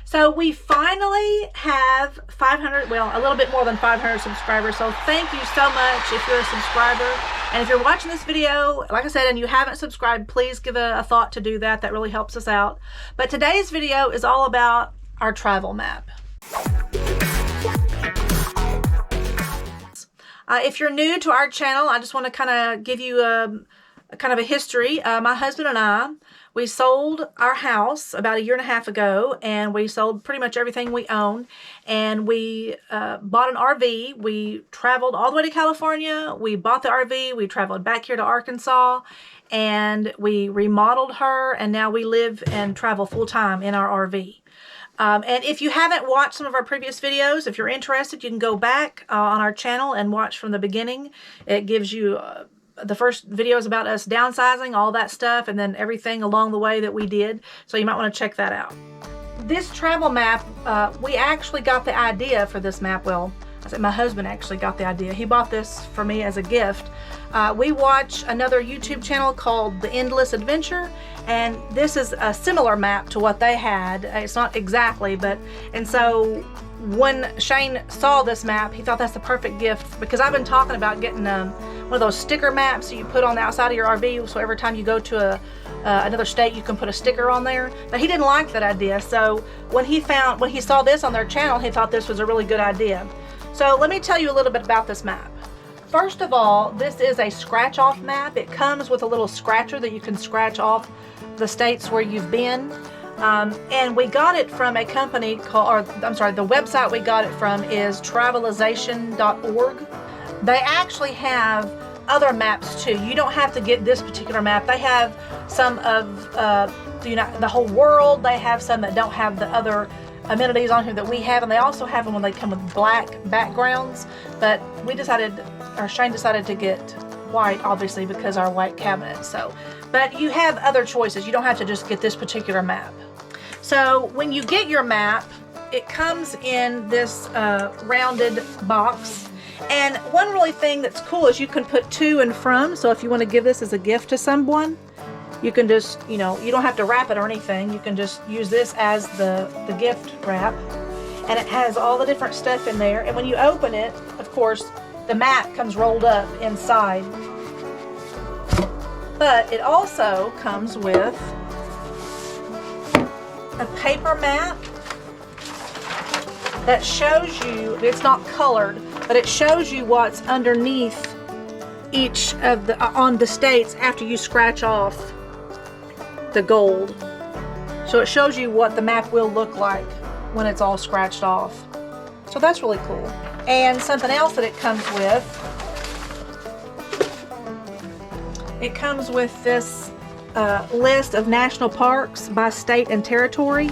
So we finally have 500, well, a little bit more than 500 subscribers. So thank you so much if you're a subscriber. And if you're watching this video, like I said, and you haven't subscribed, please give a thought to do that. That really helps us out. But today's video is all about our travel map. If you're new to our channel, I just want to kind of give you a kind of a history. My husband and I, we sold our house about 1.5 years ago, and we sold pretty much everything we own, and we bought an RV. We traveled all the way to California. We bought the RV. We traveled back here to Arkansas, and we remodeled her, and now we live and travel full-time in our RV. And if you haven't watched some of our previous videos, if you're interested, you can go back on our channel and watch from the beginning. It gives you the first video is about us downsizing, all that stuff, and then everything along the way that we did. So you might want to check that out. This travel map, we actually got the idea for this map. Well, I said my husband actually got the idea. He bought this for me as a gift. We watch another YouTube channel called The Endless Adventure, and this is a similar map to what they had. It's not exactly, but, and so when Shane saw this map, he thought that's the perfect gift, because I've been talking about getting one of those sticker maps that you put on the outside of your RV, so every time you go to another state, you can put a sticker on there. But he didn't like that idea, so when he saw this on their channel, he thought this was a really good idea. So let me tell you a little bit about this map. First of all, this is a scratch-off map. It comes with a little scratcher that you can scratch off the states where you've been. And we got it from a company called, the website we got it from is travelization.org. They actually have other maps too. You don't have to get this particular map. They have some of the whole world. They have some that don't have the other amenities on here that we have, and they also have them when they come with black backgrounds. But we decided, or Shane decided to get white, obviously, because our white cabinet. So, but you have other choices. You don't have to just get this particular map. So when you get your map, it comes in this rounded box. And one really thing that's cool is you can put to and from. So if you want to give this as a gift to someone, you can just, you don't have to wrap it or anything. You can just use this as the gift wrap. And it has all the different stuff in there. And when you open it, of course, the map comes rolled up inside. But it also comes with a paper map that shows you, it's not colored, but it shows you what's underneath each of on the states after you scratch off the gold. So it shows you what the map will look like when it's all scratched off. So that's really cool. And something else that it comes with this list of national parks by state and territory.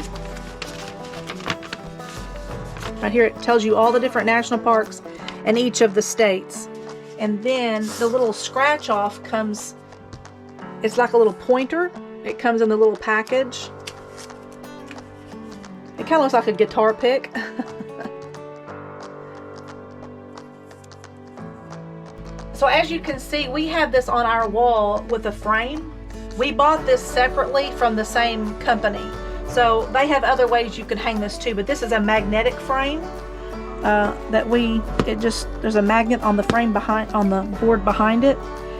Right here it tells you all the different national parks in each of the states. And then the little scratch off comes, it's like a little pointer. It comes in the little package. It kind of looks like a guitar pick. So as you can see, we have this on our wall with a frame. We bought this separately from the same company. So they have other ways you could hang this too, but this is a magnetic frame there's a magnet on the frame on the board behind it.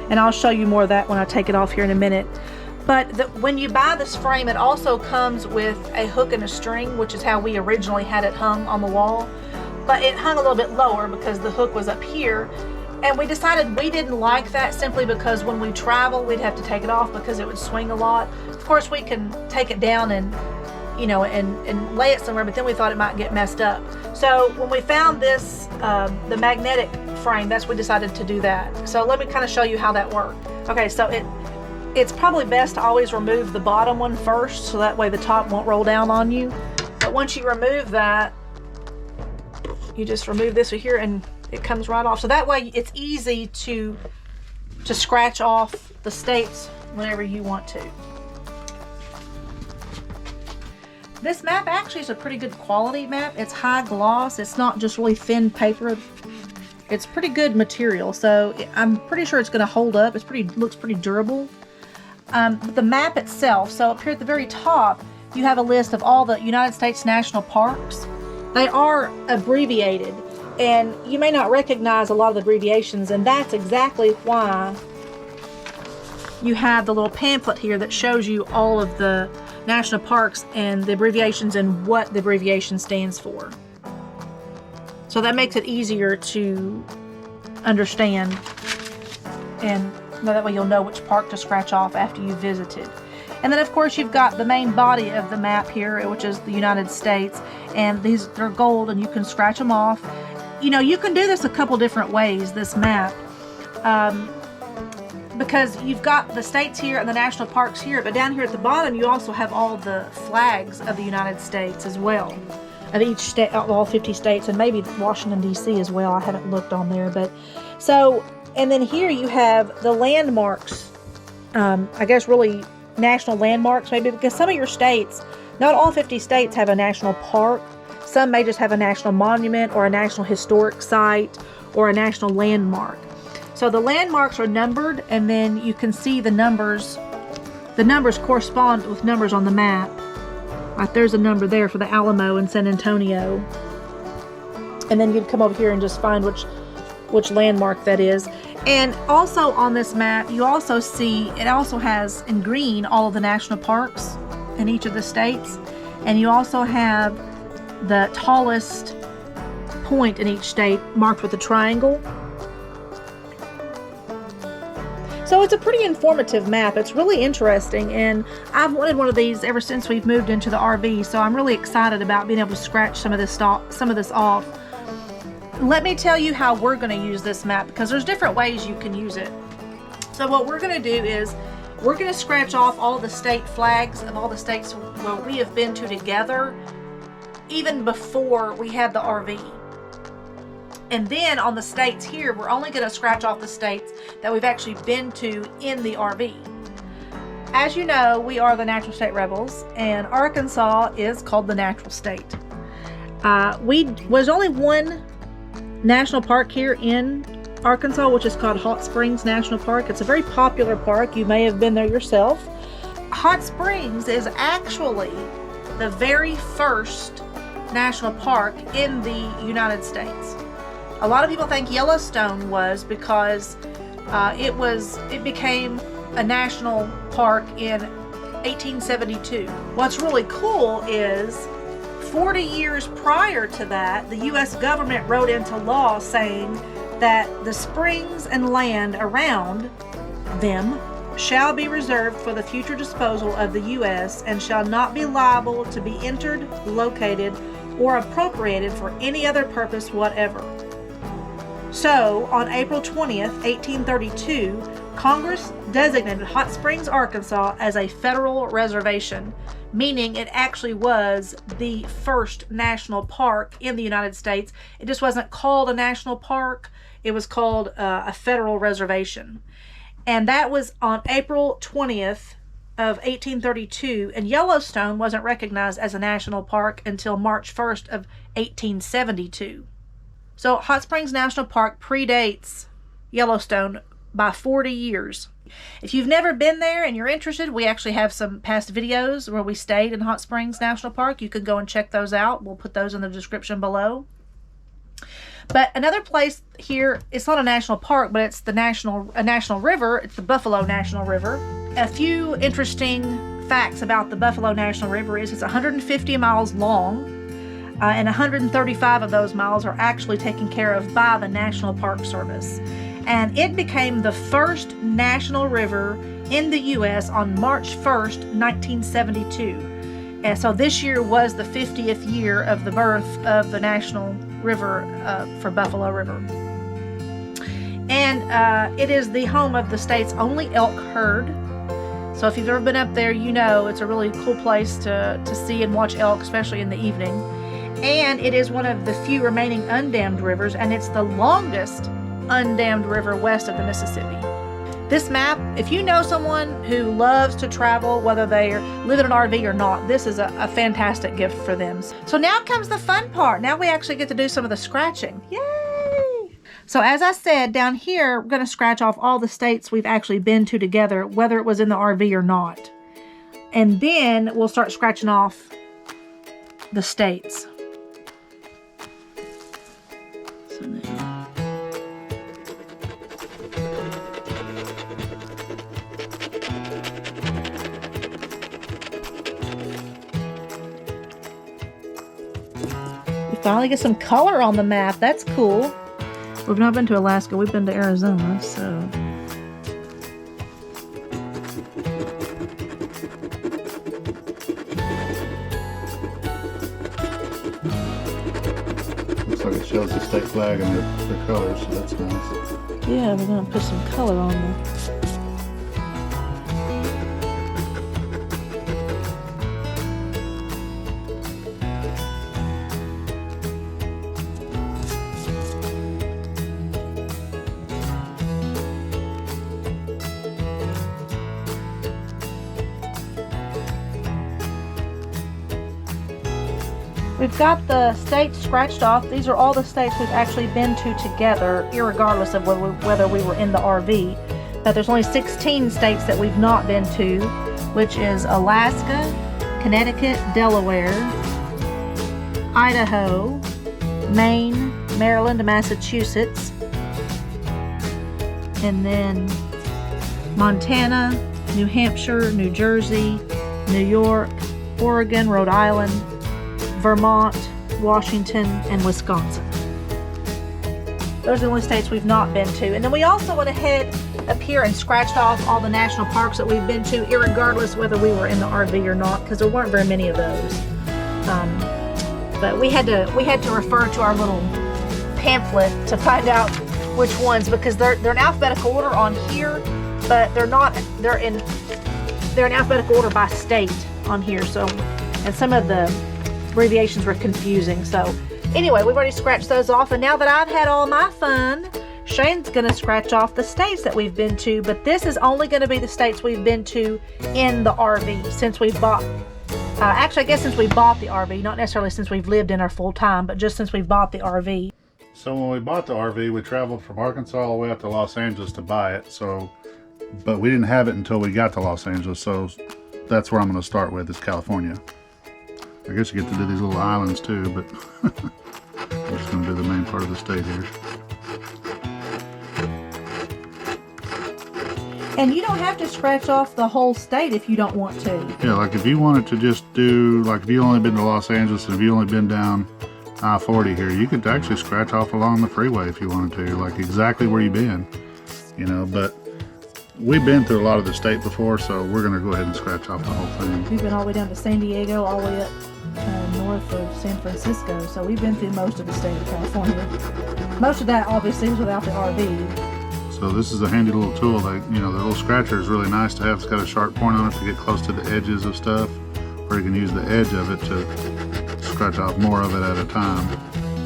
And I'll show you more of that when I take it off here in a minute. But when you buy this frame, it also comes with a hook and a string, which is how we originally had it hung on the wall. But it hung a little bit lower because the hook was up here. And we decided we didn't like that simply because when we travel, we'd have to take it off because it would swing a lot. Of course, we can take it down and, and lay it somewhere, but then we thought it might get messed up. So when we found this, the magnetic frame, that's when we decided to do that. So let me kind of show you how that worked. Okay, so it's probably best to always remove the bottom one first, so that way the top won't roll down on you. But once you remove that, you just remove this here and it comes right off. So that way it's easy to scratch off the states whenever you want to. This map actually is a pretty good quality map. It's high gloss. It's not just really thin paper. It's pretty good material, so I'm pretty sure it's going to hold up. Looks pretty durable. But the map itself, so up here at the very top, you have a list of all the United States national parks. They are abbreviated, and you may not recognize a lot of the abbreviations, and that's exactly why you have the little pamphlet here that shows you all of the national parks and the abbreviations and what the abbreviation stands for. So that makes it easier to understand, and that way you'll know which park to scratch off after you've visited. And then of course you've got the main body of the map here, which is the United States, and they're gold and you can scratch them off. You know, you can do this a couple different ways, this map, because you've got the states here and the national parks here, but down here at the bottom you also have all the flags of the United States as well, of each state, all 50 states, and maybe Washington D.C. as well. I haven't looked on there, but so, and then here you have the landmarks, I guess really national landmarks maybe, because some of your states, not all 50 states have a national park. Some may just have a national monument or a national historic site or a national landmark. So the landmarks are numbered, and then you can see the numbers. The numbers correspond with numbers on the map. Like there's a number there for the Alamo in San Antonio. And then you'd come over here and just find which landmark that is. And also on this map, you also see, it also has in green all of the national parks in each of the states. And you also have the tallest point in each state marked with a triangle. So it's a pretty informative map. It's really interesting, and I've wanted one of these ever since we've moved into the RV, so I'm really excited about being able to scratch some of this off. Let me tell you how we're going to use this map, because there's different ways you can use it. So what we're going to do is we're going to scratch off all the state flags of all the states where we have been to together, even before we had the RV. And then on the states here, we're only going to scratch off the states that we've actually been to in the RV. As you know, we are the Natural State Rebels, and Arkansas is called the Natural State. There's only one national park here in Arkansas, which is called Hot Springs National Park. It's a very popular park. You may have been there yourself. Hot Springs is actually the very first national park in the United States. A lot of people think Yellowstone was, because it became a national park in 1872. What's really cool is 40 years prior to that, the U.S. government wrote into law saying that the springs and land around them shall be reserved for the future disposal of the U.S. and shall not be liable to be entered, located, or appropriated for any other purpose whatever. So, on April 20th, 1832, Congress designated Hot Springs, Arkansas as a federal reservation, meaning it actually was the first national park in the United States. It just wasn't called a national park, it was called a federal reservation. And that was on April 20th of 1832, and Yellowstone wasn't recognized as a national park until March 1st of 1872. So Hot Springs National Park predates Yellowstone by 40 years. If you've never been there and you're interested, we actually have some past videos where we stayed in Hot Springs National Park. You can go and check those out. We'll put those in the description below. But another place here, it's not a national park, but it's a national river. It's the Buffalo National River. A few interesting facts about the Buffalo National River is it's 150 miles long. And 135 of those miles are actually taken care of by the National Park Service. And it became the first national river in the U.S. on March 1st, 1972. And so this year was the 50th year of the birth of the national river for Buffalo River. And it is the home of the state's only elk herd. So if you've ever been up there, you know it's a really cool place to see and watch elk, especially in the evening. And it is one of the few remaining undammed rivers, and it's the longest undammed river west of the Mississippi. This map, if you know someone who loves to travel, whether they live in an RV or not, this is a fantastic gift for them. So now comes the fun part. Now we actually get to do some of the scratching. Yay! So as I said, down here, we're going to scratch off all the states we've actually been to together, whether it was in the RV or not. And then we'll start scratching off the states. So then, we finally get some color on the map. That's cool. We've not been to Alaska. We've been to Arizona, so. Looks like it shows the state flag and the colors, so that's nice. Yeah, we're gonna put some color on there. We've got the states scratched off. These are all the states we've actually been to together, irregardless of whether we were in the RV. But there's only 16 states that we've not been to, which is Alaska, Connecticut, Delaware, Idaho, Maine, Maryland, Massachusetts, and then Montana, New Hampshire, New Jersey, New York, Oregon, Rhode Island, Vermont, Washington, and Wisconsin. Those are the only states we've not been to. And then we also went ahead up here and scratched off all the national parks that we've been to, irregardless whether we were in the RV or not, because there weren't very many of those. But we had to refer to our little pamphlet to find out which ones, because they're in alphabetical order on here, but they're in alphabetical order by state on here. So, and some of the abbreviations were confusing. So anyway, we've already scratched those off, and now that I've had all my fun, Shane's gonna scratch off the states that we've been to, but this is only gonna be the states we've been to in the RV since we bought, actually I guess since we bought the RV, not necessarily since we've lived in our full time, but just since we bought the RV. So when we bought the RV, we traveled from Arkansas all the way up to Los Angeles to buy it. But we didn't have it until we got to Los Angeles, so that's where I'm gonna start with, is California. I guess you get to do these little islands too, but I'm just going to do the main part of the state here. And you don't have to scratch off the whole state if you don't want to. Yeah, like if you wanted to just do, like if you only been to Los Angeles and if you only been down I-40 here, you could actually scratch off along the freeway if you wanted to, like exactly where you've been, you know, but we've been through a lot of the state before, so we're going to go ahead and scratch off the whole thing. We've been all the way down to San Diego, all the way up north of San Francisco, so we've been through most of the state of California. Most of that obviously was without the RV. So this is a handy little tool. Like, you know, the little scratcher is really nice to have. It's got a sharp point on it to get close to the edges of stuff, or you can use the edge of it to scratch off more of it at a time.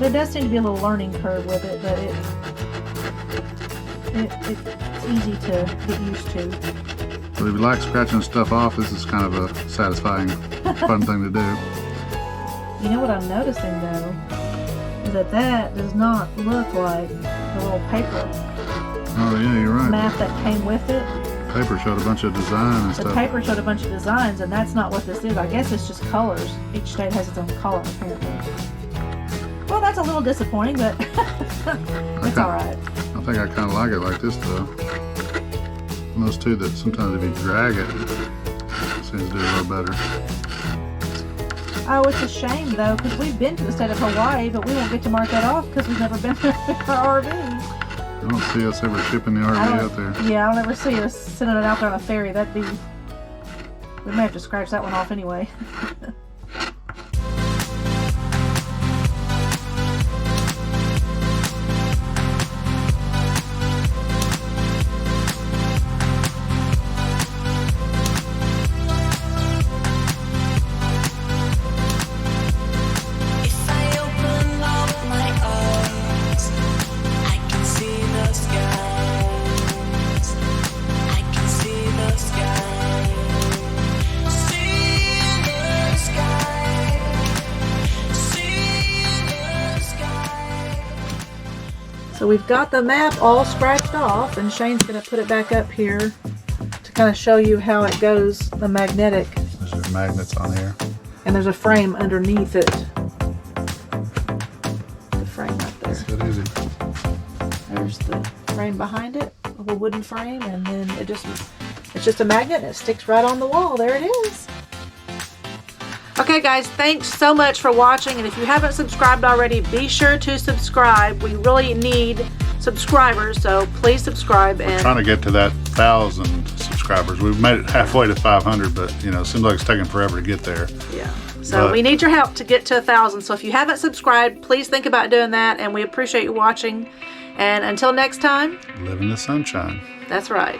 There does seem to be a little learning curve with it, but it's easy to get used to. But if you like scratching stuff off, this is kind of a satisfying, fun thing to do. You know what I'm noticing though, is that does not look like the little paper Oh yeah, you're right. map that came with it. Paper showed a bunch of design and The stuff. paper showed a bunch of designs, and that's not what this is. I guess it's just colors. Each state has its own color, apparently. Well, that's a little disappointing, but it's alright. I think I kind of like it like this though. And those two that sometimes if you drag it, it seems to do a little better. Oh, it's a shame though, because we've been to the state of Hawaii, but we won't get to mark that off because we've never been there with our RV. I don't see us ever shipping the RV out there. Yeah, I don't ever see us sending it out there on a ferry. We may have to scratch that one off anyway. So we've got the map all scratched off, and Shane's going to put it back up here to kind of show you how it goes, the magnetic There's just magnets on here. And there's a frame underneath it. The frame right there. It's that easy. There's the frame behind it, a little wooden frame, and then it's just a magnet and it sticks right on the wall. There it is. Okay guys, thanks so much for watching, and if you haven't subscribed already, be sure to subscribe. We really need subscribers, so please subscribe. We're trying to get to that 1,000 subscribers. We've made it halfway to 500, but you know, it seems like it's taking forever to get there. Yeah. So we need your help to get to 1,000. So if you haven't subscribed, please think about doing that, and we appreciate you watching. And until next time, Live in the sunshine. that's right.